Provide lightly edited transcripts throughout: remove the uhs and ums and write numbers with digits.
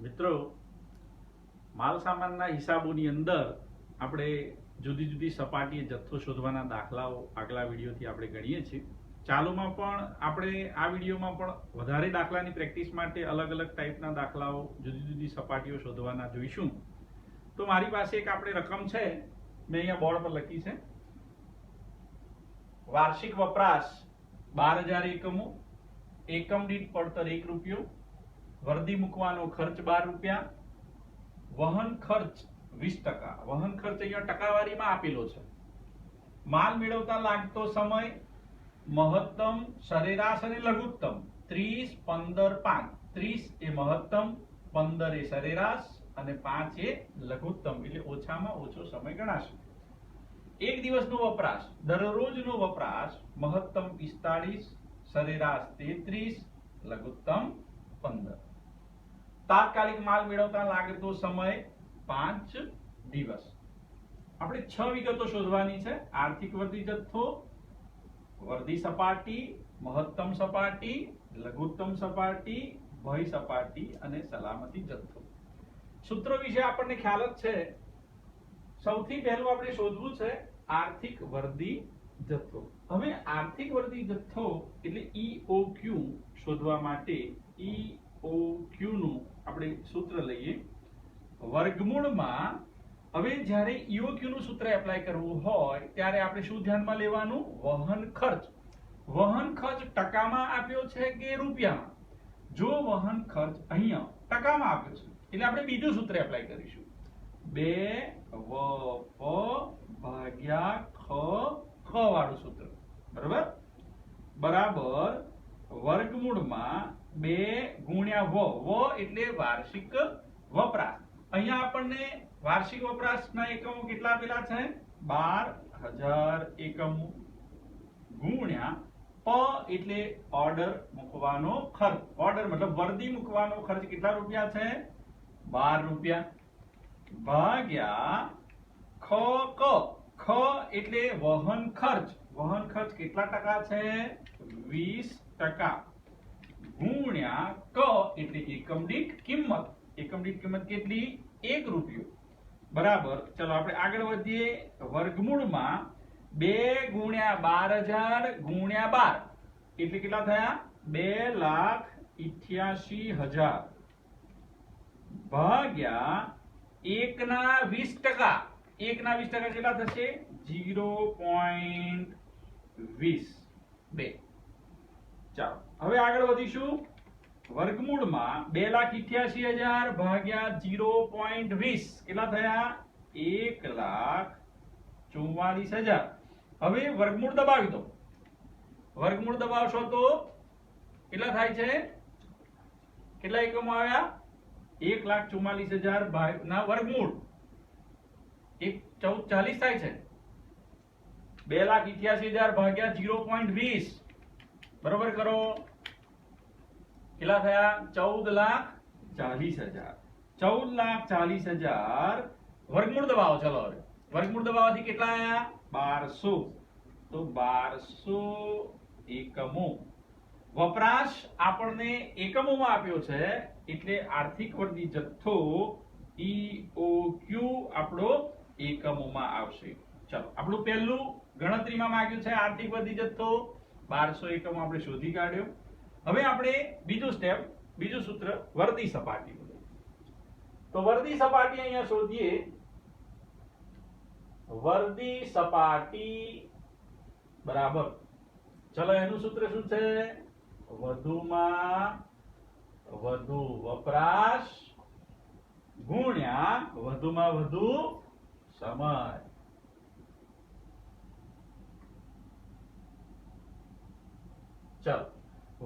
મિત્રો, માલ સામાનના હિસાબોની અંદર આપણે જુદી જુદી સપાટીએ જથ્થો શોધવાના દાખલાઓ આગલા વિડીયોથી આપણે ગણીએ છીએ. ચાલુમાં પણ આપણે આ વિડીયોમાં પણ વધારે દાખલાની પ્રેક્ટિસ માટે અલગ અલગ ટાઈપના દાખલાઓ જુદી જુદી સપાટીઓ શોધવાના જોઈશું. તો મારી પાસે એક આપણે રકમ છે, મેં અહીંયા બોર્ડ પર લખી છે. વાર્ષિક વપરાશ 12,000 એકમો, એકમ દીઠ પડતર 1 રૂપિયો, વર્દી મૂકવાનો ખર્ચ 12 રૂપિયા, વહન ખર્ચ 20%. વહન ખર્ચ અહીંયા ટકાવારીમાં આપેલો છે. માલ મેળવતા લાગતો સમય મહત્તમ, સરેરાશ અને લઘુત્તમ 30, 15, 5. 30 એ મહત્તમ, 15 એ સરેરાશ અને 5 એ લઘુત્તમ, એટલે ઓછામાં ઓછો સમય ગણાશે. એક દિવસનો વપરાશ, દરરોજનો વપરાશ મહત્તમ 45, સરેરાશ 33, લઘુત્તમ 15. તાત્કાલિક માલ મેળવતા લાગતો સમય 5 દિવસ. આપણે 6 વિગતો શોધવાની છે. આર્થિક વર્દી જથ્થો, વર્દી સપાટી, મહત્તમ સપાટી, લઘુત્તમ સપાટી, ભય સપાટી અને સલામતી જથ્થો. સૂત્રો વિશે આપણને ખ્યાલ જ છે. સૌથી પહેલું આપણે શોધવું છે આર્થિક વર્દી જથ્થો. હવે આર્થિક વર્દી જથ્થો એટલે EOQ શોધવા માટે EOQ નું આપણે સૂત્ર લઈએ. વર્ગમૂળમાં, હવે જ્યારે EOQ નું સૂત્ર એપ્લાય કરવું હોય ત્યારે આપણે શું ધ્યાનમાં લેવાનું? વહન ખર્ચ. વહન ખર્ચ ટકામાં આપ્યો છે કે રૂપિયામાં? જો વહન ખર્ચ અહીંયા ટકામાં આપ્યો છે એટલે આપણે બીજું સૂત્ર એપ્લાય કરીશું. 2 ભાગ્યા ખ વાળું સૂત્ર, બરાબર? બરાબર વર્ગમૂળમાં 2 ગુણ્યા વ એટલે વાર્ષિક વપરાશ. અહીંયા આપણને વાર્ષિક વપરાશના એકમો કેટલા આપેલા છે? 12,000 એકમો ગુણ્યા પ એટલે ઓર્ડર મૂકવાનો ખર્ચ. ઓર્ડર મતલબ વર્દી મૂકવાનો ખર્ચ કેટલા રૂપિયા છે? 12 રૂપિયા ભાગ્યા ખ એટલે વહન ખર્ચ. વહન ખર્ચ કેટલા ટકા છે? 20% ગુણ્યા ક એટલે એકમ દીઠ કિંમત. એકમ દીઠ કિંમત કેટલી? 1 રૂપિયો. બરાબર. ચલો આપણે આગળ વધીએ. વર્ગમૂળમાં 2 ગુણ્યા 12,000 ગુણ્યા 12 એટલે કેટલા થયા? 2,88,000 ભાગ્યા 1 ના 20%. 1 ના 20% કેટલા થશે? 0.22. ચાલો હવે આગળ વધીશું. વર્ગમૂળમાં 2,88,000 ભાગ્યા 0.20 કેટલા થયા? 1,44,000. હવે વર્ગમૂળ દબાવી દો. વર્ગમૂળ દબાવશો તો કેટલા થાય છે? કેટલા એકમો આવ્યા? 1,44,000 ના વર્ગમૂળ 1440 થાય છે. 2,88,000 ભાગ્યા 0.20 બરોબર કરો. કેટલા થયા? 14,40,000. 14,40,000 વર્ગમૂળ દબાવો. ચલો હવે વર્ગમૂળ દબાવવાથી કેટલા આયા? 1200. તો 1200 એકમો. વપરાશ આપણને એકમોમાં આપ્યો છે એટલે આર્થિક વર્દી જથ્થો EOQ આપણો એકમોમાં આવશે. ચલો આપણું પહેલું ગણતરીમાં માંગ્યું છે આર્થિક વર્દી જથ્થો 1200 એકમો આપણે શોધી કાઢ્યો. હવે આપણે બીજું સ્ટેપ, બીજું સૂત્ર વર્દી સપાટી. તો વર્દી સપાટી અહીંયા શોધીએ. વર્દી સપાટી બરાબર. ચલો એનું સૂત્ર શું છે? વધુમાં વધુ વપરાશ ગુણ્યા વધુમાં વધુ સમય. ચલો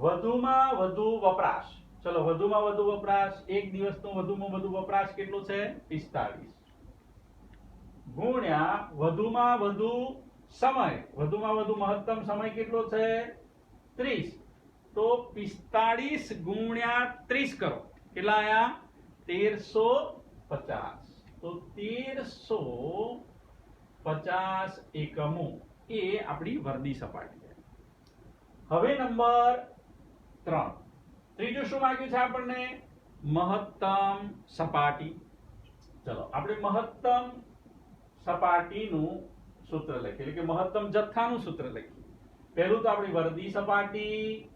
વધુમાં વધુ વપરાશ. ચલો વધુમાં વધુ વપરાશ, એક દિવસનો વધુમાં વધુ વપરાશ કેટલો છે? 45 ગુણ્યા વધુમાં વધુ સમય. વધુમાં વધુ મહત્તમ સમય કેટલો છે? 30. તો 45 ગુણ્યા 30 કરો. કેટલા આયા? 1350. તો 1350 એકમો એ આપણી વર્દી સપાટી છે. હવે નંબર 3. ત્રીજું શું માંગ્યું છે આપણને? મહત્તમ સપાટી. ચલો આપણે મહત્તમ સપાટીનું સૂત્ર લખીએ, એટલે કે મહત્તમ જથ્થાનું સૂત્ર લખીએ. પહેલું તો આપણી વર્દી સપાટી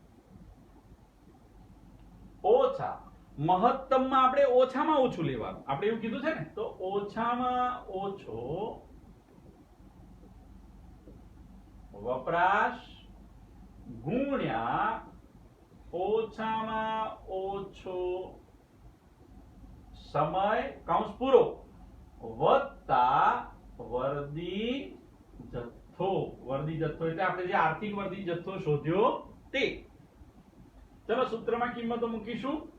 ઓછા મહત્તમમાં આપણે ઓછામાં ઓછું લેવાનું. આપણે એવું કીધું છે ને, તો ઓછામાં ઓછો વપરાશ ગુણ્યા ઓછામાં ઓછો સમય કૌંસ પૂરો વત્તા વર્દી જથ્થો. વર્દી જથ્થો એટલે આપણે જે આર્થિક વર્દી જથ્થો શોધ્યો તે. ચલો સૂત્રમાં કિંમતો મૂકીશું.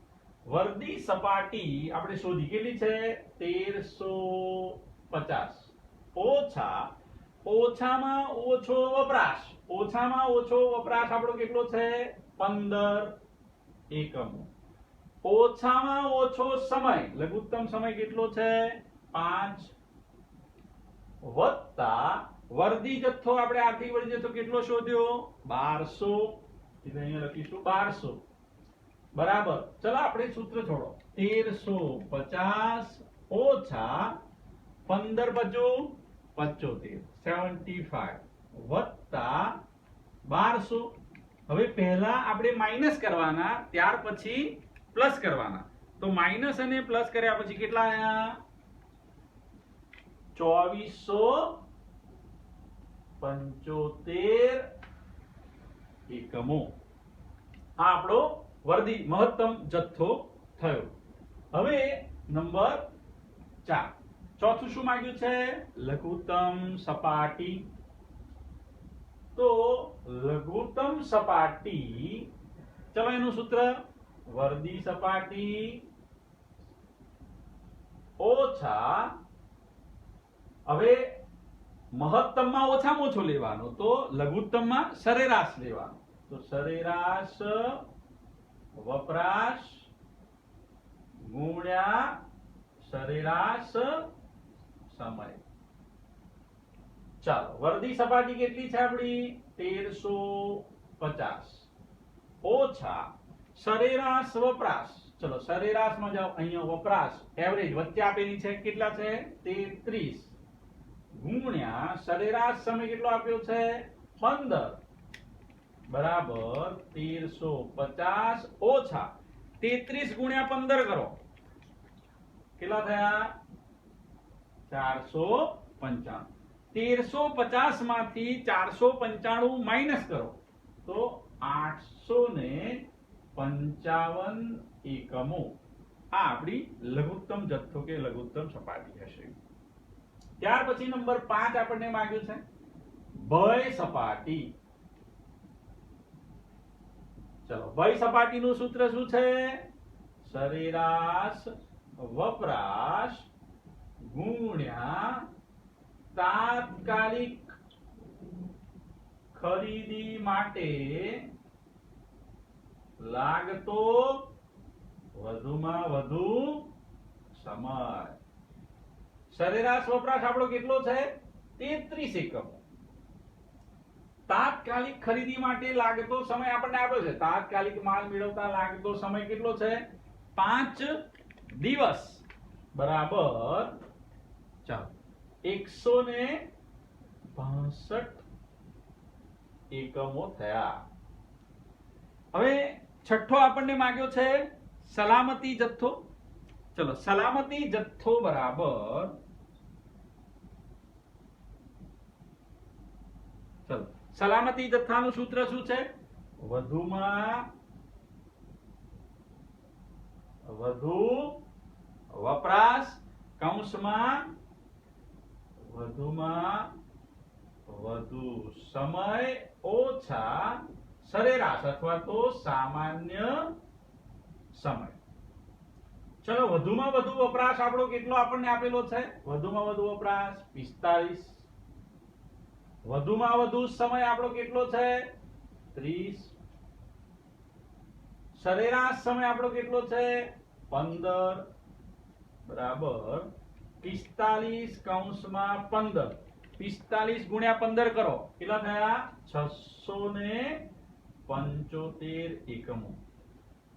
વર્દી સપાટી આપણે શોધી કેટલી છે? 1350 ઓછા ઓછામાં ઓછો વપરાશ. ઓછામાં ઓછો વપરાશ આપણો કેટલો છે? 15 એકમો. ઓછામાં ઓછો સમય, લઘુત્તમ સમય કેટલો છે? 5 વત્તા વર્દી જથ્થો આપણે આર્થિક વર્દી જથ્થો કેટલો શોધ્યો? 1200. એટલે અહીંયા લખીશું 1200 બરાબર. ચલો આપણે સૂત્ર છોડો. 1350 ઓછા 15 બચો 75 75 વત્તા 1200. હવે પહેલા આપણે માઈનસ કરવાના, ત્યાર પછી પ્લસ કરવાના. તો માઈનસ અને પ્લસ કર્યા પછી કેટલા આયા? 2475 એકમો. આ આપણો વર્દી મહત્તમ જથ્થો થયો. હવે નંબર 4. ચોથું શું માંગ્યું છે? લઘુત્તમ સપાટી. તો લઘુત્તમ સપાટી, ચલો એનું સૂત્ર વર્દી સપાટી ઓછા, હવે મહત્તમમાં ઓછામાં ઓછો લેવાનો, તો લઘુત્તમમાં સરેરાશ લેવાનો. તો સરેરાશ વપરાશ ગુણ્યા સરેરાશ સમય. ચાલો વર્દી સપાટી કેટલી છે આપણી? 1350 ઓછા સરેરાશ વપરાશ. ચલો સરેરાશમાં જાઓ, અહીંયા વપરાશ એવરેજ વચ્ચે આપેલી છે, કેટલા છે? 33 ગુણ્યા સરેરાશ સમય કેટલો આપ્યો છે? 15 બરાબર 1350 ઓછા 33 ગુણ્યા 15 કરો, કેટલા થયા? 495. 1350 માંથી 495 માઈનસ કરો તો 855 એકમો. આ આપણી લઘુત્તમ જથ્થો કે લઘુત્તમ સપાટી હશે. ત્યાર પછી નંબર 5 આપણને માંગ્યું છે ભય સપાટી. ચલો ભય સપાટીનું સૂત્ર શું છે? સરેરાશ વપરાશ ગુણ્યા તાત્કાલિક ખરીદી માટે લાગતો વધુમાં વધુ સમય. સરેરાશ વપરાશ આપણો કેટલો છે? 33 એકમો. તાત્કાલિક ખરીદી માટે લાગતો સમય આપણને આપ્યો છે. તાત્કાલિક માલ મેળવતા લાગતો સમય કેટલો છે? 5 દિવસ બરાબર. ચાલો 162 એકમો થયા. હવે છઠ્ઠો આપણને માંગ્યો છે સલામતી જથ્થો. ચલો સલામતી જથ્થો બરાબર, ચલો સલામતી જથ્થાનું સૂત્ર શું છે? વધુમાં વધુ વપરાશ કૌંસમાં વધુમાં વધુ સમય ઓછા સરેરાશ અથવા તો સામાન્ય સમય. ચલો વધુમાં વધુ વપરાશ આપણો કેટલો આપણને આપેલો છે? વધુમાં વધુ વપરાશ 45. વધુમાં વધુ સમય આપણો કેટલો છે? 30. સરેરાશ સમય આપણો કેટલો છે? 15 બરાબર 45 કૌંસમાં 15. 45 ગુણ્યા 15 કરો, કેટલા થયા? 675 એકમો.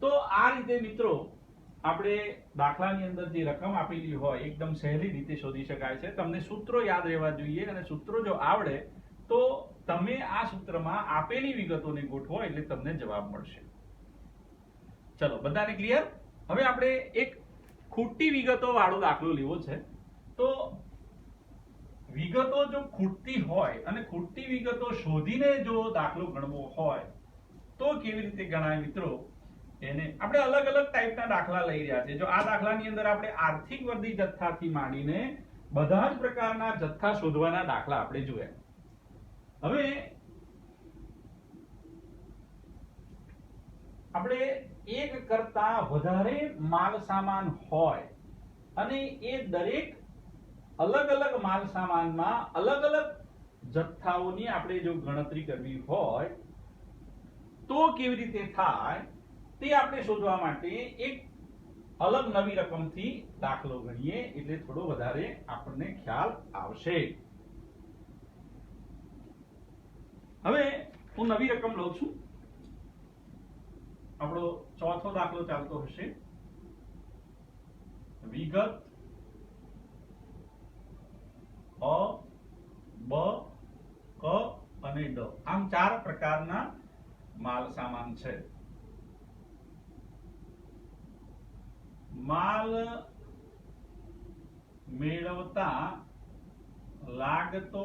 તો આ રીતે મિત્રો આપણે દાખલાની અંદર જે રકમ આપેલી હોય એકદમ સહેલી રીતે શોધી શકાય છે. તમને સૂત્રો યાદ રહેવા જોઈએ અને સૂત્રો જો આવડે તો તમે આ સૂત્રમાં આપેલી વિગતોને ગોઠવો એટલે તમને જવાબ મળશે. ચલો, બધાને ક્લિયર? હવે આપણે એક ખૂટતી વિગતો વાળો દાખલો લેવો છે. તો વિગતો જો ખૂટતી હોય અને ખૂટતી વિગતો શોધીને જો દાખલો ગણવો હોય તો કેવી રીતે ગણાય મિત્રો? એને આપણે અલગ અલગ ટાઈપના દાખલા લઈ રહ્યા છે. જો આ દાખલાની અંદર આપણે આર્થિક વર્ધી જથ્થાથી માંડીને બધા જ પ્રકારના જથ્થા શોધવાના દાખલા આપણે જોયા. હવે આપણે એક કરતા વધારે માલ સામાન હોય અને એ દરેક અલગ અલગ માલ સામાનમાં અલગ અલગ જથ્થાઓની આપણે જો ગણતરી કરવી હોય તો કેવી રીતે થાય તે આપણે શોધવા માટે એક અલગ નવી રકમથી દાખલો ગણીએ એટલે થોડો વધારે આપણને ખ્યાલ આવશે. હવે હું નવી રકમ લઉં છું. આપણો ચોથો દાખલો ચાલતો હશે. વિગત અ, બ, ક અને ડ, આમ 4 પ્રકારના માલ સામાન છે. માલ મેળવતા લાગતો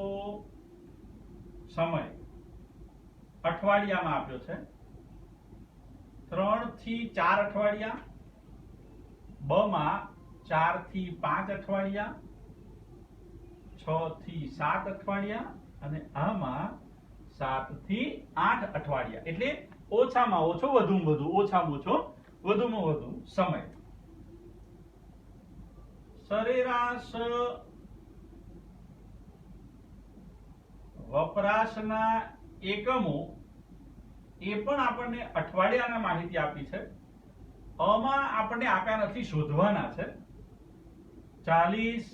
સમય અઠવાડિયામાં આપ્યો છે. 3 થી 4 અઠવાડિયા, બ માં 4 થી 5 અઠવાડિયા, 6 થી 7 અઠવાડિયા અને આમાં 7 થી 8 અઠવાડિયા. એટલે ઓછામાં ઓછો વધુમાં વધુ, ઓછામાં ઓછો વધુમાં વધુ સમય. સરેરાશ વપરાશના એકમો એ પણ આપણને અઠવાડિયાના માહિતી આપી છે. આમાં આપણને આપ્યા નથી, શોધવાના છે. 40,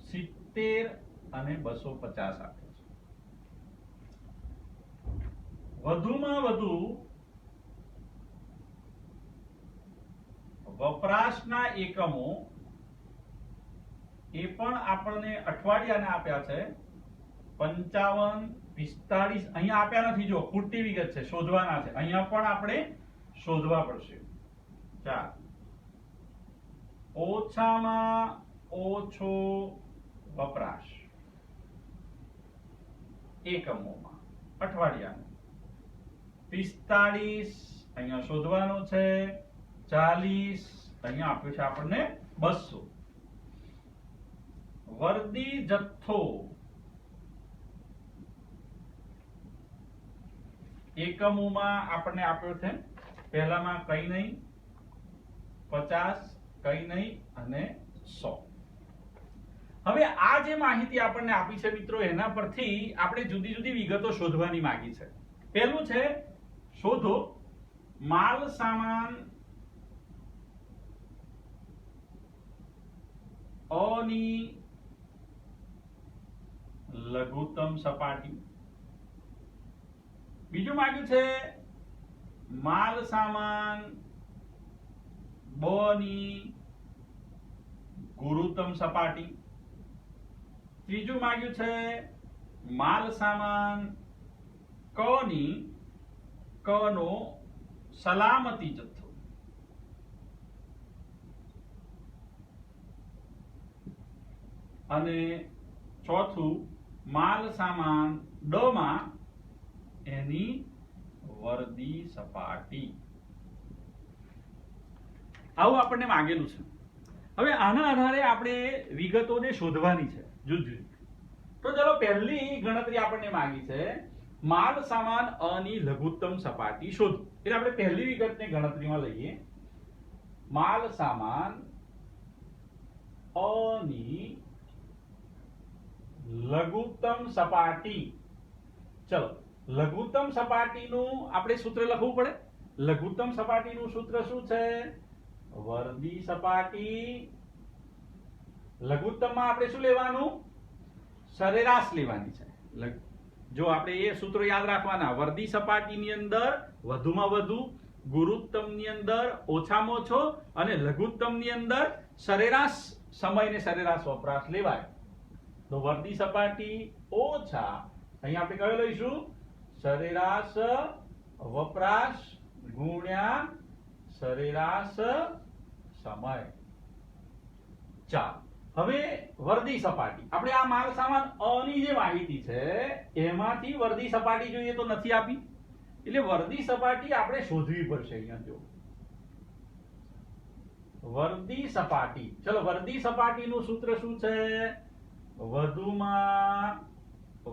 70 અને 250 આપે છે. વધુમાં વધુ વપરાશના એકમો એ પણ આપણને અઠવાડિયાના આપ્યા છે. 55, 45 અહીંયા આપ્યા નથી, જો ખૂટતી વિગત છે, શોધવાના છે. અહીંયા પણ આપણે શોધવા પડશે. 4 ઓછામાં ઓછો વપરાશ એકમોમાં અઠવાડિયાનો. 45 અહીંયા શોધવાનો છે. 40 અહીંયા આપ્યું છે આપણને 200. વર્દી જથ્થો એકમોમાં આપણને આપ્યો છે. પહેલામાં કઈ નહીં, 50, કઈ નહીં અને 100. હવે આ જે માહિતી આપણને આપી છે મિત્રો, એના પરથી આપણે જુદી જુદી વિગતો શોધવાની માંગી છે. પહેલું છે શોધો માલ સામાન અની લઘુત્તમ સપાટી. બીજું માંગ્યું છે માલ સામાન બ ની ગુરુત્તમ સપાટી. ત્રીજું માંગ્યું છે માલ સામાન ક ની ક નો સલામતી જથ્થો. અને ચોથું માલ સામાન ડ માં એની વર્દી સપાટી. આવું આપણને માંગેલું છે. હવે આના આધારે આપણે વિગતોને શોધવાની છે જુદી. તો ચલો, પહેલી ગણતરી આપણને માંગી છે માલ સામાન અ ની લઘુત્તમ સપાટી શોધો. એટલે આપણે પહેલી વિગતને ગણતરીમાં લઈએ. માલ સામાન અ ની લઘુત્તમ સપાટી. ચલો, લઘુત્તમ સપાટીનું આપણે સૂત્ર લખવું પડે. લઘુત્તમ સપાટીનું સૂત્ર શું છે? વર્દી સપાટી. લઘુત્તમમાં આપણે શું લેવાનું? સરેરાશ લેવાની છે. જો આપણે એ સૂત્રો યાદ રાખવાના. વર્દી સપાટીની અંદર વધુમાં વધુ ગુરુત્તમની અંદર ઓછામાં ઓછો અને લઘુત્તમની અંદર સરેરાશ સમય ને સરેરાશ વપરાશ લેવાય. તો વર્ધી સપાટી ઓછા અહીંયા આપણે કયો લઈશું? સરેરાશ વપરાશ ગુણ્યા સરેરાશ સમય. ચાલો હવે વર્ધી સપાટી આપણે આ માલ સામાન અ ની જે માહિતી છે એમાંથી વર્ધી સપાટી જોઈએ તો નથી આપી, એટલે વર્ધી સપાટી આપણે શોધવી પડશે. અહીંયા જો વર્ધી સપાટી, ચલો વર્ધી સપાટીનું સૂત્ર શું છે? વધુમાં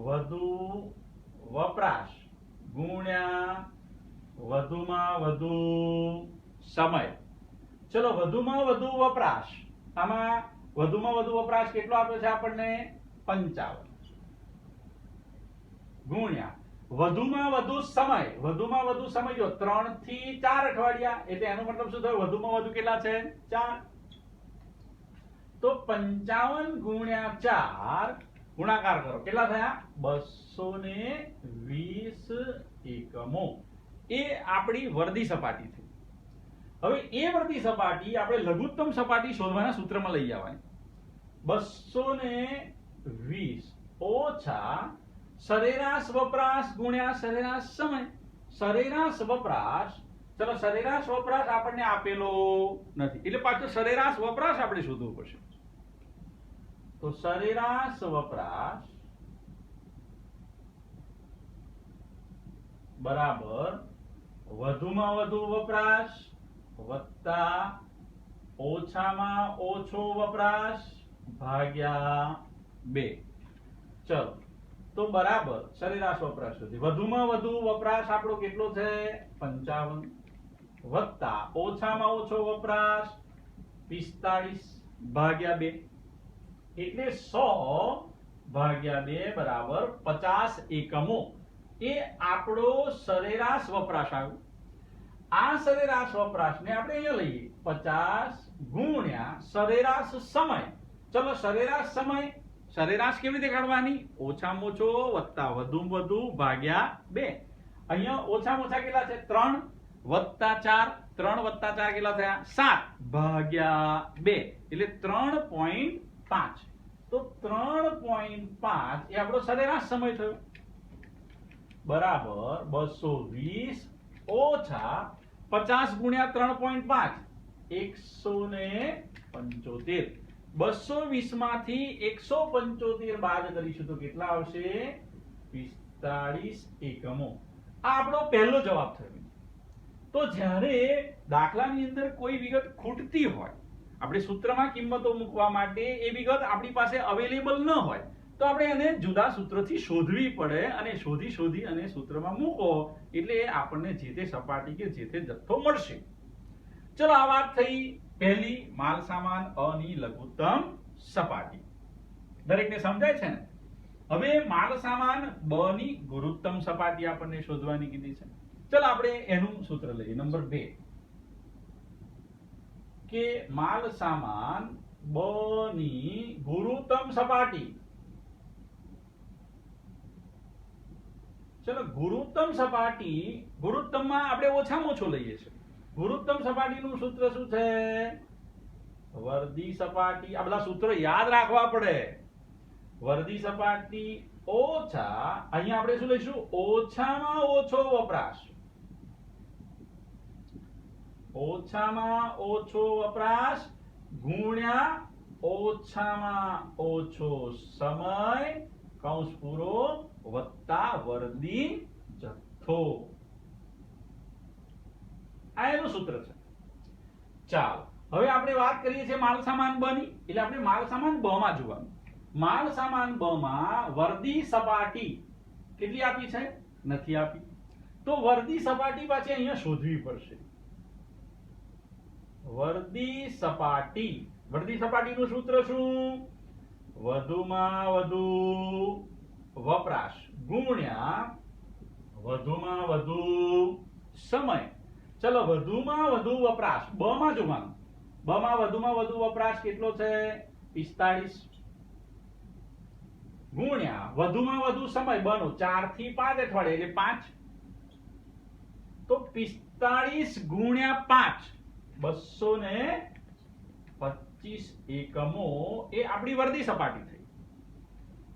વધુ વપરાશ ગુણ્યા વધુમાં વધુ સમય. ચલો વધુમાં વધુ વપરાશ, આમાં વધુમાં વધુ વપરાશ કેટલો આપ્યો છે આપણને? 55 ગુણ્યા વધુમાં વધુ સમય. વધુમાં વધુ સમય જો 3 થી 4 અઠવાડિયા, એટલે એનો મતલબ શું થયો? વધુમાં વધુ કેટલા છે? 4. તો 55 ગુણ્યા 4 ગુણાકાર કરો, કેટલા થયા? 220 એકમો. એ આપણી વર્ધી સપાટી થઈ. હવે એ વર્ધી સપાટી આપણે લઘુત્તમ સપાટી શોધવાના સૂત્રમાં લઈ આવવાની. 220 ઓછા સરેરાશ વપરાશ ગુણ્યા સરેરાશ સમય. સરેરાશ વપરાશ, ચલો સરેરાશ વપરાશ આપણને આપેલો નથી, એટલે પાછો સરેરાશ વપરાશ આપણે શોધવો પડશે. તો સરેરાશ વપરાશ બરાબર વધુમાં વધુ વપરાશ વત્તા ઓછામાં ઓછો વપરાશ ભાગ્યા 2. ચલો તો બરાબર સરેરાશ વપરાશ સુધી વધુમાં વધુ વપરાશ આપણો કેટલો છે? 55 વત્તા ઓછામાં ઓછો વપરાશ 45 ભાગ્યા 2, એટલે 100 ભાગ્યા 2 બરાબર 50 એકમો. એ આપણો સરેરાશ વપરાશ આવ્યો. આ સરેરાશ વપરાશને આપણે અહીંયા લઈએ 50 ગુણ્યા સરેરાશ સમય. ચલો સરેરાશ સમય, સરેરાશ કેવી રીતે કાઢવાની? ઓછામાં ઓછો વત્તા વધુમાં વધુ ભાગ્યા 2. અહીંયા ઓછામાં ઓછા કેટલા છે? 3 વત્તા 4. 3 વત્તા 4 કેટલા થયા? 7 ભાગ્યા 2, એટલે 3.5. તો 3.5 એ આપણો સરેરાશ સમય થયો. બરાબર 220 ઓછા 50 ગુણ્યા 3.5 175. 220 માંથી 175 બાદ કરીશું તો કેટલા આવશે? 45 એકમો. આ આપણો પહેલો જવાબ થયો. તો જ્યારે દાખલાની અંદર કોઈ વિગત ખૂટતી હોય, આપણે સૂત્રમાં કિંમતો મૂકવા માટે એ વિગત આપણી પાસે અવેલેબલ ન હોય, તો આપણે એને જુદા સૂત્રથી શોધવી પડે, અને શોધી અને સૂત્રમાં મૂકો એટલે આપણને જે તે સપાટી કે જે તે જથ્થો મળશે. ચલો આ વાત થઈ પહેલી માલ સામાન અ ની લઘુત્તમ સપાટી. દરેકને સમજાય છે ને? હવે માલ સામાન બ ની ગુરુત્તમ સપાટી આપણને શોધવાની કીધી છે. ચલો આપણે એનું સૂત્ર લઈએ. નંબર 2 કે માલ સામાન બ ની ગુરુત્તમ સપાટી. ચલો ગુરુત્તમ સપાટી, ગુરુત્તમમાં આપણે ઓછામાં ઓછો લઈએ છીએ. ગુરુત્તમ સપાટીનું સૂત્ર શું છે? વર્ધી સપાટી. આ બધા સૂત્રો યાદ રાખવા પડે. વર્ધી સપાટી ઓછા, અહીંયા આપણે શું લઈશું? ઓછામાં ઓછો વપરાશ. ઓછામાં ઓછો વપરાશ ગુણ્યા ઓછામાં ઓછો સમય કૌંસ પૂરો વત્તા વર્ધી જથ્થો. આ એનું સૂત્ર છે. ચાલો હવે આપણે વાત કરીએ છીએ માલ સામાન બ ની, એટલે આપણે માલ સામાન બ માં જોવાનું. માલ સામાન બ માં વર્ધી સપાટી કેટલી આપી છે? નથી આપી. તો વર્ધી સપાટી પાછી અહીંયા શોધવી પડશે. વર્ધી સપાટી, વર્ધી સપાટીનું સૂત્ર શું? વધુમાં વધુ વપરાશ ગુણ્યા વધુમાં વધુ સમય. ચલો વધુમાં વધુ વપરાશ બ માં જોવાનું. બ માં વધુમાં વધુ વપરાશ કેટલો છે? 45 ગુણ્યા વધુમાં વધુ સમય બ નો 4 થી 5 અઠવાડિયા, એટલે 5. તો 45 45 ગુણ્યા 5 225 એકમો એ આપણી વર્દી સપાટી થઈ.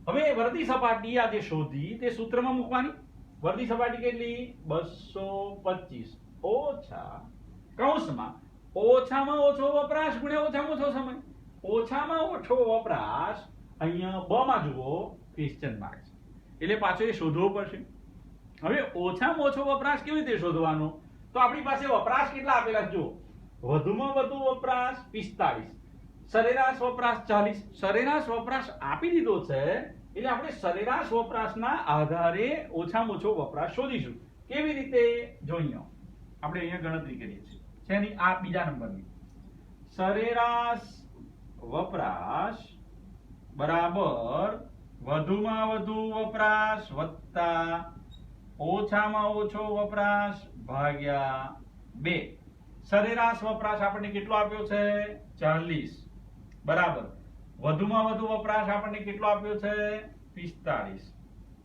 હવે વર્દી સપાટી આ જે શોધી તે સૂત્રમાં મૂકવાની. વર્દી સપાટી કેટલી? 225 ઓછા કૌંસમાં ઓછામાં ઓછો વપરાશ ગુણ્યા ઓછામાં ઓછો સમય. ઓછામાં ઓછો વપરાશ અહીંયા બ માં જુઓ ક્વેશ્ચન માર્ક છે, એટલે પાછો એ શોધવો પડશે. હવે ઓછામાં ઓછો વપરાશ કેવી રીતે શોધવાનો? તો આપણી પાસે વપરાશ કેટલા આપેલા છે? જો વધુમાં વધુ વપરાશ 45, સરેરાશ વપરાશ 40. સરેરાશ વપરાશ આપી દીધો છે એટલે આપણે સરેરાશ વપરાશના આધારે ઓછામાં ઓછો વપરાશ શોધીશું. કેવી રીતે? જોઈએ આપણે અહીંયા ગણતરી કરીએ છીએ શેની? આ બીજા નંબરની. સરેરાશ વપરાશ બરાબર વધુમાં વધુ વપરાશ વત્તા ઓછામાં ઓછો વપરાશ ભાગ્યા 2. સરેરાશ વપરાશ આપણને કેટલો આપ્યો છે? 40 બરાબર વધુમાં વધુ વપરાશ આપણને કેટલો આપ્યો છે? 45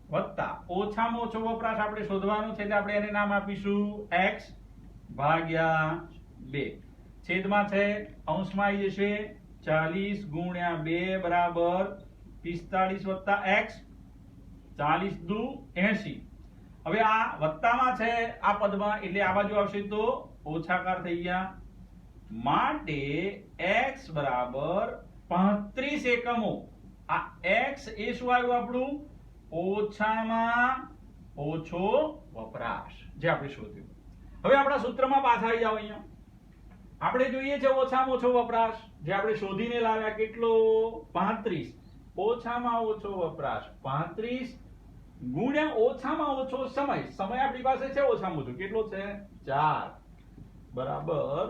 વત્તા ઓછામાં ઓછો વપરાશ આપણે શોધવાનો છે એટલે આપણે એને નામ આપીશું x ભાગ્યા 2. છેદમાં છે અંશમાં આવી જશે 40 ગુણ્યા 2 બરાબર 45 વત્તા x. 40 દુ 80. હવે આ વત્તામાં છે આ પદમાં એટલે આ બાજુ આવશે તો ઓછાકાર થઈ ગયા. માટે x બરાબર 35 એકમો. આ x એ શું આવ્યું આપણું? ઓછામાં ઓછો વપરાશ જે આપણે શોધ્યું. હવે આપણા સૂત્રમાં પાછા આવી જાવ. અહીંયા આપણે જોઈએ છે ઓછામાં ઓછો વપરાશ જે આપણે શોધીને લાવ્યા કેટલો? 35. ઓછામાં ઓછો વપરાશ 35 ગુણ્યા ઓછામાં ઓછો સમય. સમય આપણી પાસે છે ઓછામાં ઓછો કેટલો છે? 4 બરાબર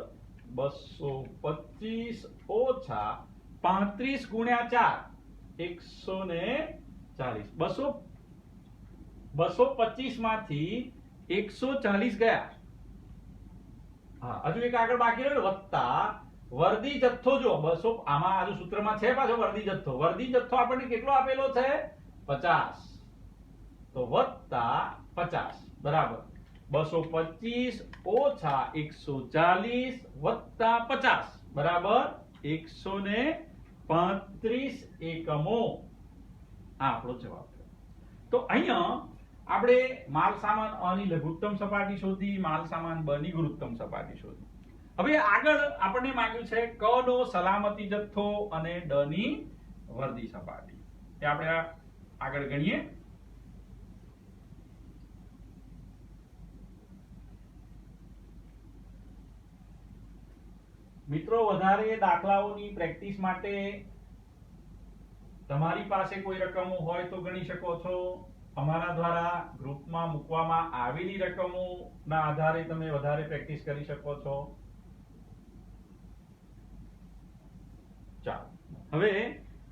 225 ઓછા 35 ગુણ્યા 4 140. 225 માંથી 140 ગયા. હા હજુ એક આગળ બાકી રહ્યો વત્તા વર્દી જથ્થો. જો 200 આમાં આજુ સૂત્રમાં છે પાછો વર્દી જથ્થો. વર્દી જથ્થો આપણને કેટલો આપેલો છે? 50. તો વત્તા 50 બરાબર 225 ઓછા 140 વત્તા 50 બરાબર 135 એકમો. આ આપણો જવાબ છે. તો અહીંયા આપણે માલ સામાન અ ની લઘુત્તમ સપાટી શોધી, માલ સામાન બ ની ગુરુત્તમ સપાટી શોધી. હવે આગળ આપણને માંગ્યું છે ક નો સલામતી જથ્થો અને ડ ની વર્દી સપાટી. એ આપણે આગળ ગણીએ. મિત્રો વધારે દાખલાઓની પ્રેક્ટિસ માટે તમારી પાસે કોઈ રકમો હોય તો ગણી શકો છો. અમારા દ્વારા ગ્રુપમાં મૂકવામાં આવેલી રકમોના આધારે તમે વધારે પ્રેક્ટિસ કરી શકો છો. ચાલો હવે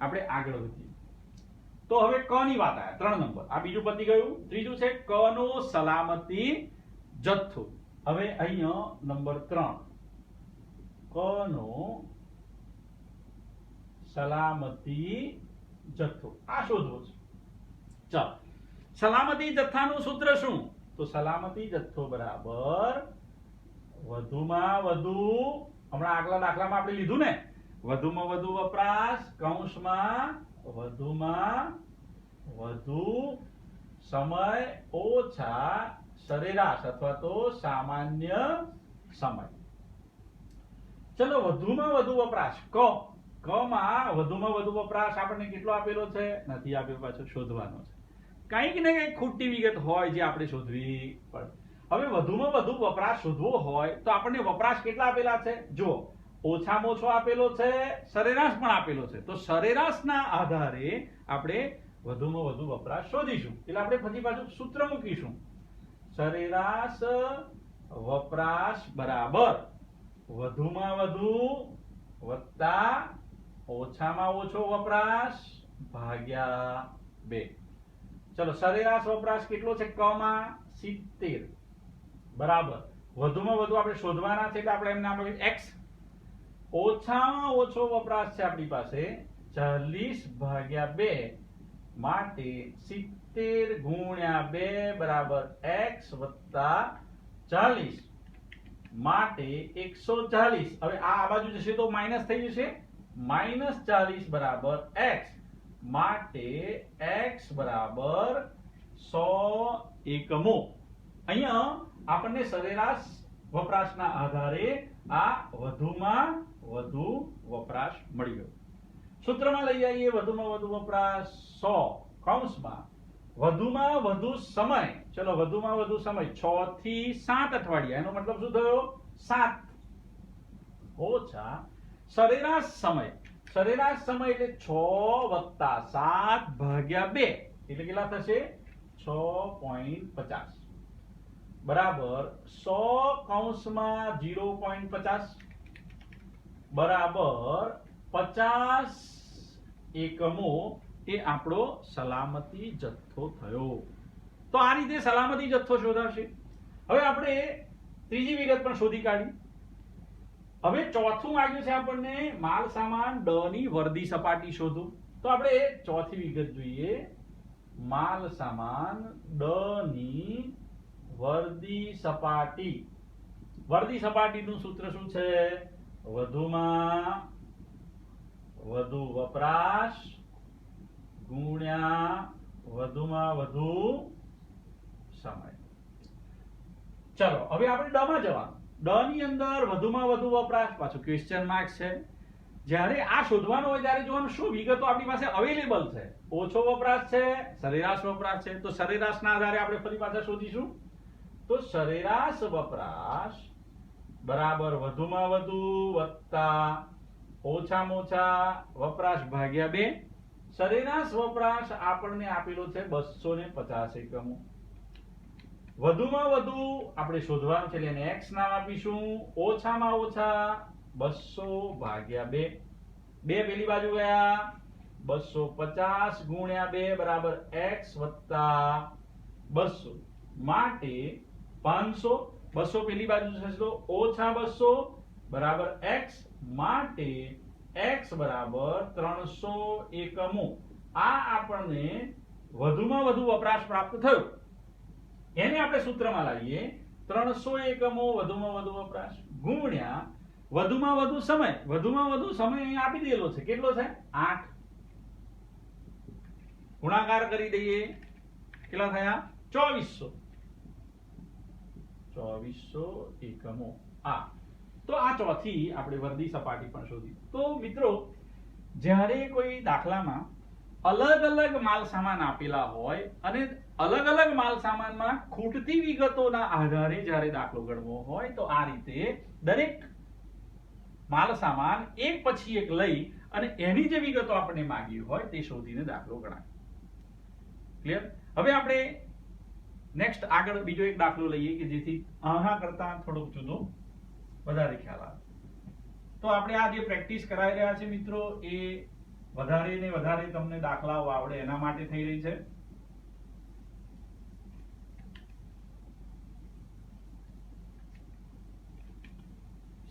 આપણે આગળ વધીએ. તો હવે ક ની વાત આવે 3 નંબર. આ બીજું પતી ગયું. ત્રીજું છે ક નો સલામતી જથ્થો. હવે અહીંયા નંબર 3 ક નો સલામતી જથ્થો આ શોધવો છે. ચાલો સલામતી જથ્થાનું સૂત્ર શું? તો સલામતી જથ્થો બરાબર વધુમાં વધુ, હમણાં આગલા દાખલામાં આપણે લીધું ને, વધુમાં વધુ વપરાશ કૌંસમાં વધુમાં વધુ સમય ઓછા સરેરાશ અથવા તો સામાન્ય સમય. ચલો વધુમાં વધુ વપરાશ ક માં વધુમાં વધુ વપરાશ આપણને કેટલો આપેલો છે? નથી આપ્યો, પાછો શોધવાનો છે. કંઈક ને કંઈક ખૂટતી વિગત હોય જે આપણે શોધવી પડે. હવે વધુમાં વધુ વપરાશ શોધવો હોય તો આપણને વપરાશ કેટલા આપેલા છે? જો ઓછામાં ઓછો આપેલો છે, સરેરાશ પણ આપેલો છે. તો સરેરાશના આધારે આપણે વધુમાં વધુ વપરાશ શોધીશું. એટલે આપણે પછી પાછું સૂત્ર મૂકીશું. સરેરાશ વપરાશ બરાબર વધુમાં વધુ વત્તા ઓછામાં ઓછો વપરાશ ભાગ્યા 2. ચલો સરેરાશ વપરાશ કેટલો છે? ક માં 70 બરાબર વધુમાં વધુ આપણે શોધવાના છે એટલે આપણે એમ નામ આપીએ x. ઓછામાં ઓછો વપરાશ છે આપણી પાસે 40 ભાગ્યા 2 માટે 70 ગુણ્યા 2 બરાબર x વત્તા 40 માટે 140. હવે આ બાજુ જશે તો માઈનસ થઈ જશે, -40 બરાબર x, માટે x બરાબર 100 એકમો. અહીંયા આપણને સરેરાશ વપરાશના આધારે આ વધુમાં વધુ વપરાશ મળ્યો. સૂત્રમાં લઈ આવીએ વધુમાં વધુ વપરાશ 100 કૌંસમાં વધુમાં વધુ સમય. ચલો વધુમાં વધુ સમય 6 થી 7 અઠવાડિયા, એનો મતલબ શું થયો? 7 ઓછા સરેરાશ સમય. સરેરાશ સમય એટલે 6 વત્તા 7 ભાગ્યા 2 એટલે કેટલા થશે? 6.50 બરાબર 100 કૌંસમાં 0.50 બરાબર 50 એકમો એ આપણો સલામતી જથ્થો થયો. તો આ રીતે સલામતી જથ્થો શોધાશે. હવે આપણે ત્રીજી વિગત પણ શોધી કાઢી. હવે ચોથું આવ્યું છે આપણને માલ સામાન ડ ની વર્દી સપાટી શોધો. તો આપણે ચોથી વિગત જોઈએ. માલ સામાન ડ ની વર્દી સપાટી. વર્દી સપાટીનું સૂત્ર શું છે? વધુમાં વધુ વપરાશ ગુણ્યા વધુમાં વધુ સમય. ચલો હવે આપણે ડ માં જવાનું. ડ ની અંદર વધુમાં વધુ વપરાશ, પાછું ક્વેશ્ચન માર્ક છે. જ્યારે આ શોધવાનું હોય ત્યારે જોવાનું શું વિગતો આપણી પાસે અવેલેબલ છે. ઓછો વપરાશ છે, સરેરાશ વપરાશ છે, તો સરેરાશના આધારે આપણે ફરી પાછા શોધીશું. તો સરેરાશ વપરાશ બરાબર વધુમાં વધુ વત્તા ઓછામાં ઓછા વપરાશ ભાગ્યા 2. સરેરાશ વપરાશ આપણને આપેલો છે 250 એકમો. વધુમાં વધુ આપણે શોધવાનું છે એટલે એને x નામ આપીશું. ઓછામાં ઓછા 200 ભાગ્યા 2. 2 પેલી બાજુ ગયા, 250 ગુણ્યા 2 બરાબર x વત્તા 200 માટે 500. 200 પેલી બાજુ થશે તો ઓછા 200 બરાબર x, માટે x બરાબર 300 એકમો. આ આપણને વધુમાં વધુ વપરાશ પ્રાપ્ત થયો. એને આપણે સૂત્રમાં લાવીએ. 300 એકમો વધુમાં વધુ વપરાશ ગુણ્યા વધુમાં વધુ સમય. વધુમાં વધુ સમય અહીં આપી દેલો છે. કેટલો છે? 8. ગુણાકાર કરી દઈએ. કેટલા થયા? 2400 એકમો. તો આ ચોથી આપણે વર્દી સપાટી પણ શોધી. તો મિત્રો જ્યારે કોઈ દાખલામાં અલગ અલગ માલ સામાન આપેલા હોય અને અલગ અલગ માલ સામાનમાં ખૂટતી વિગતોના આધારે જ્યારે દાખલો ગણવો હોય તો આ રીતે દરેક માલ સામાન એક પછી એક લઈ અને એની જે વિગતો આપણે માંગી હોય તે શોધીને દાખલો ગણાય. ક્લિયર? હવે આપણે નેક્સ્ટ આગળ બીજો એક દાખલો લઈએ કે જેથી આના કરતા થોડોક જુદો વધારે ખ્યાલ આવે. તો આપણે આ જે પ્રેક્ટિસ કરાવી રહ્યા છે મિત્રો એ વધારે ને વધારે તમને દાખલાઓ આવડે એના માટે થઈ રહી છે.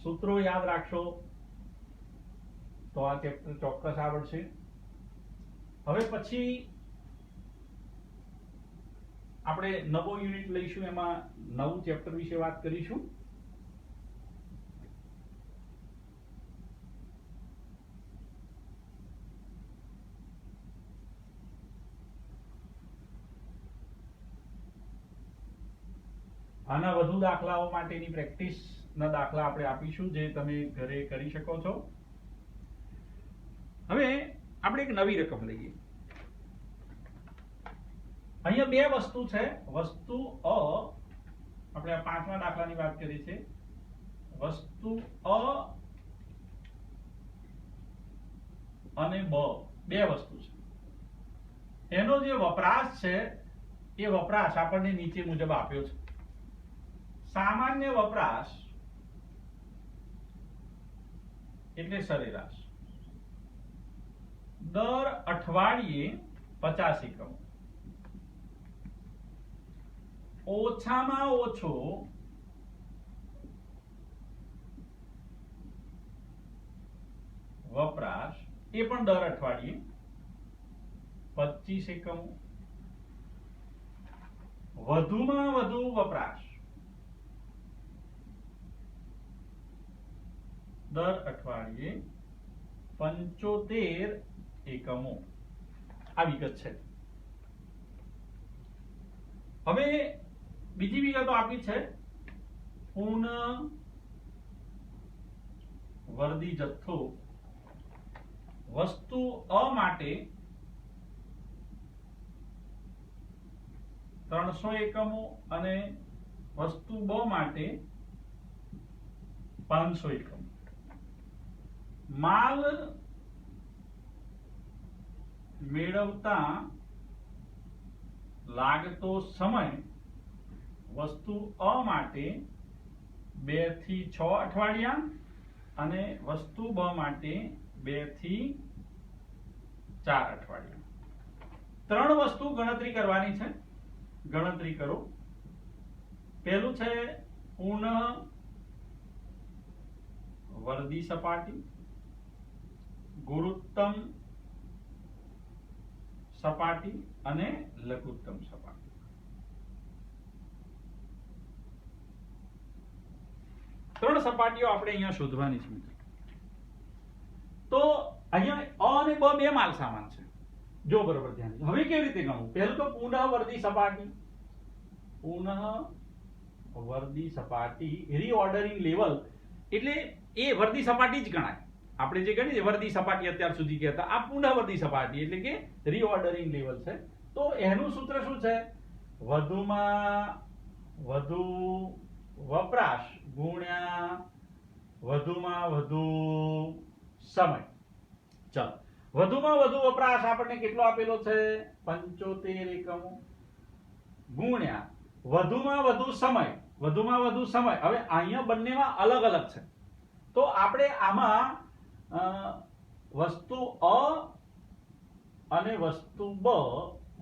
સૂત્રો યાદ રાખશો તો આ ચેપ્ટર ચોક્કસ આવડશે. હવે પછી આપણે નવો યુનિટ લઈશું, એમાં નવું ચેપ્ટર વિશે વાત કરીશું. આના વધુ દાખલાઓ માટેની પ્રેક્ટિસના દાખલા આપણે આપીશું જે તમે ઘરે કરી શકો છો. હવે આપણે એક નવી રકમ લઈએ. અહીંયા બે વસ્તુ છે. વસ્તુ અ, આપણે આ પાંચમા દાખલાની વાત કરી છે. વસ્તુ અ અને બ બે વસ્તુ છે. એનો જે વપરાશ છે એ વપરાશ આપણને નીચે મુજબ આપ્યો છે. સામાન્ય વપરાશ એટલે સરેરાશ દર અઠવાડિયે 50 એકમો. ઓછામાં ઓછો વપરાશ એ પણ દર અઠવાડિયે 25 એકમો. વધુમાં વધુ વપરાશ દર અઠવાડિયે 75 એકમો આ વિગત છે. હવે બીજી વિગતો આપી છે. પૂર્ણ વર્દી જથ્થો વસ્તુ અ માટે 300 એકમો અને વસ્તુ બ માટે 500 એકમો. માલ મેળવતા લાગતો સમય વસ્તુ અ માટે 2 થી 6 અઠવાડિયા અને વસ્તુ બ માટે 2 થી 4 અઠવાડિયા. ત્રણ વસ્તુ ગણતરી કરવાની છે. ગણતરી કરો. પહેલું છે પૂર્ણ વર્દી સપાટી, ગુરુત્તમ સપાટી અને લઘુત્તમ સપાટી. ત્રણ સપાટીઓ આપણે અહીંયા શોધવાની છે. તો અહીંયા અ અને બ બે માલ સામાન છે. જો બરોબર ધ્યાન. હવે કેવી રીતે ગણવું? પહેલું તો પુનઃ વર્દી સપાટી. પુનઃ વર્દી સપાટી રીઓર્ડરિંગ લેવલ એટલે એ વર્દી સપાટી જ ગણાય. આપણે જે ગણી વર્દી સપાટી અત્યાર સુધી કહેતા, આ પુનઃ વર્દી સપાટી એટલે કે રીઓર્ડરિંગ લેવલ છે. તો એનું સૂત્ર શું છે? વધુમાં વધુ વપરાશ ગુણ્યા વધુમાં વધુ સમય. ચાલો, વધુમાં વધુ વપરાશ આપણને કેટલો આપેલો છે? 75 એકમો ગુણ્યા વધુમાં વધુ સમય. વધુમાં વધુ સમય હવે અહીંયા બંનેમાં અલગ અલગ છે. તો આપણે આમાં વસ્તુ અ અને વસ્તુ બ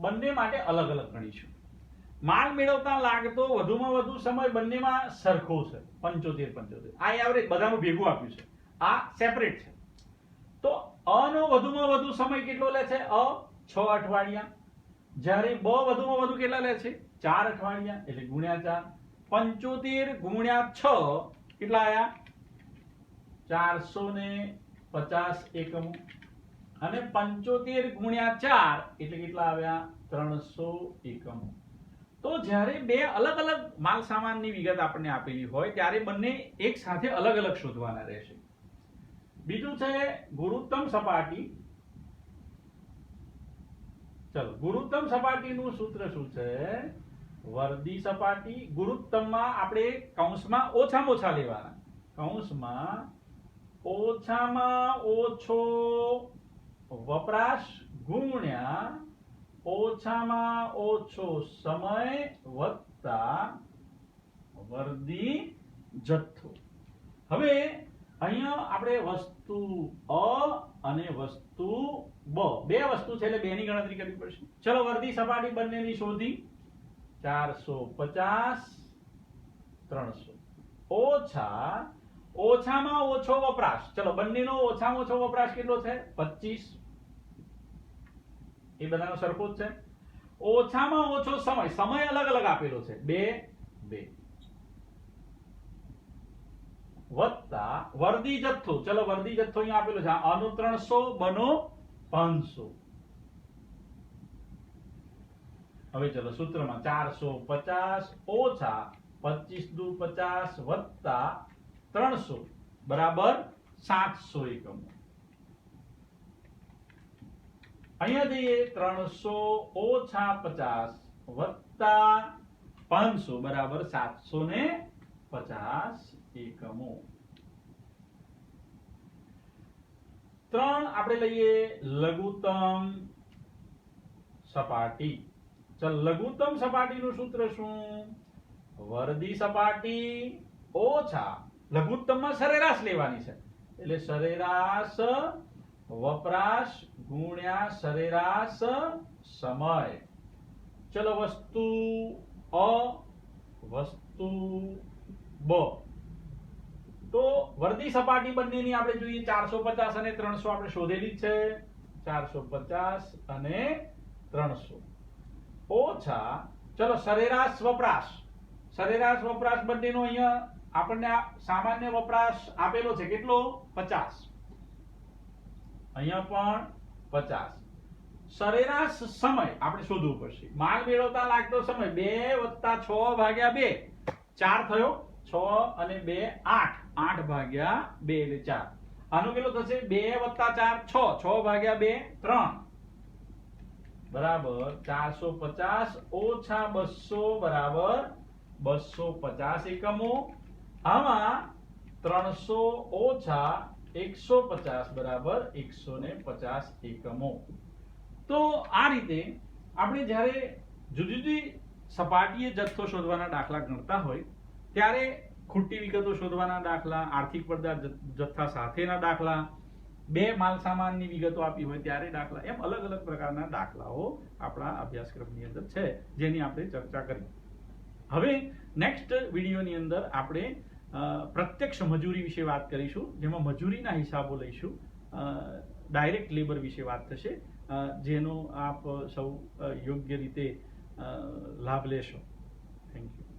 બંને માટે અલગ અલગ ગણીશું. માલ મેળવતા લાગતો વધુમાં વધુ સમય બંનેમાં સરખો છે 75. આ એવરેજ બધાનું ભેગું આપ્યું છે. આ સેપરેટ છે. તો અ નો વધુમાં વધુ સમય કેટલો લે છે? અ 6 અઠવાડિયા. જ્યારે બ વધુમાં વધુ કેટલા લે છે? 4 અઠવાડિયા. એટલે ગુણ્યા 4. 75 ગુણ્યા 6 કેટલા આયા? 450 એકમો. અને 75 ગુણ્યા 4 એટલે કેટલા આવ્યા? 300 એકમો. તો જ્યારે બે અલગ અલગ માલ સામાનની વિગત આપણને આપેલી હોય ત્યારે બંને એક સાથે અલગ અલગ શોધવાના રહેશે. બીજું છે ગુરુત્તમ સપાટી. ચલો, ગુરુત્તમ સપાટીનું સૂત્ર શું છે? વર્દી સપાટી. ગુરુત્તમમાં આપણે કૌંસમાં ઓછામાં ઓછા લેવાના. કૌંસમાં ઓછામાં ઓછો વપરાશ ગુણ્યા ઓછામાં ઓછો સમય વત્તા વર્દી જથ્થો. હવે અહીંયા આપણે વસ્તુ અ અને વસ્તુ બ બે વસ્તુ છે એટલે બેની ગણતરી કરવી પડશે. ચલો, વર્દી સપાટી બંનેની શોધી. 450 300 ઓછા ઓછામાં ઓછો વપરાશ. ચલો, બંનેનો ઓછામાં ઓછો વપરાશ કેટલો છે? 25. એ બધાનો સરખો જ છે. ઓછામાં ઓછો સમય. સમય અલગ અલગ આપેલો છે 2 વત્તા વર્દી જથ્થો. ચલો, વર્દી જથ્થો અહીંયા આપેલો છે. આનો 300 બનો 500. હવે ચલો સૂત્રમાં 450 ઓછા 25 દુ 50 વત્તા 300 બરાબર 700 એકમો. અહીંયા જઈએ 300 ઓછા 50 વત્તા 500 બરાબર 750 એકમો. 3 આપણે લઈએ લઘુત્તમ સપાટી. ચલ, લઘુત્તમ સપાટીનું સૂત્ર શું? વર્દી સપાટી ઓછા લઘુત્તમમાં સરેરાશ લેવાની છે એટલે સરેરાશ વપરાશ ગુણ્યા સરેરાશ સમય. ચલો, વસ્તુ અ વસ્તુ બ. તો વર્દી સપાટી બંનેની આપણે જોઈએ 450 અને 300 આપણે શોધેલી જ છે. 450 અને 300 ઓછા ચલો સરેરાશ વપરાશ. સરેરાશ વપરાશ બંનેનો અહીંયા આપણને આ સામાન્ય વપરાશ આપેલો છે કેટલો 50, અહીંયા પણ 50. સરેરાશ સમય આપણે શોધવું પડશે. માલ મેળવતા લાગતો સમય 2 + 6 ભાગ્યા 2, 4 થયો, 6 અને 2 8, 8 ભાગ્યા 2 એટલે 4. આનો કેટલો થશે 2 + 4 6, 6 ભાગ્યા 2 3 બરાબર 450 ઓછા 200 બરાબર 250 એકમો. આમાં 300 ઓછા 150 બરાબર 150 એકમો. તો આ રીતે આપણે જ્યારે જુદી જુદી સપાટીએ જથ્થો શોધવાના દાખલા ગણતા હોય ત્યારે ખોટી વિગતો શોધવાના દાખલા, આર્થિક પડતર જથ્થા સાથેના દાખલા, બે માલ સામાનની વિગતો આપી હોય ત્યારે દાખલા, એમ અલગ અલગ પ્રકારના દાખલાઓ આપણા અભ્યાસક્રમની અંદર છે જેની આપણે ચર્ચા કરી. હવે નેક્સ્ટ વિડીયોની અંદર આપણે પ્રત્યક્ષ મજૂરી વિશે વાત કરીશું, જેમાં મજૂરીના હિસાબો લઈશું. ડાયરેક્ટ લેબર વિશે વાત થશે, જેનો આપ સૌ યોગ્ય રીતે લાભ લેશો. Thank you.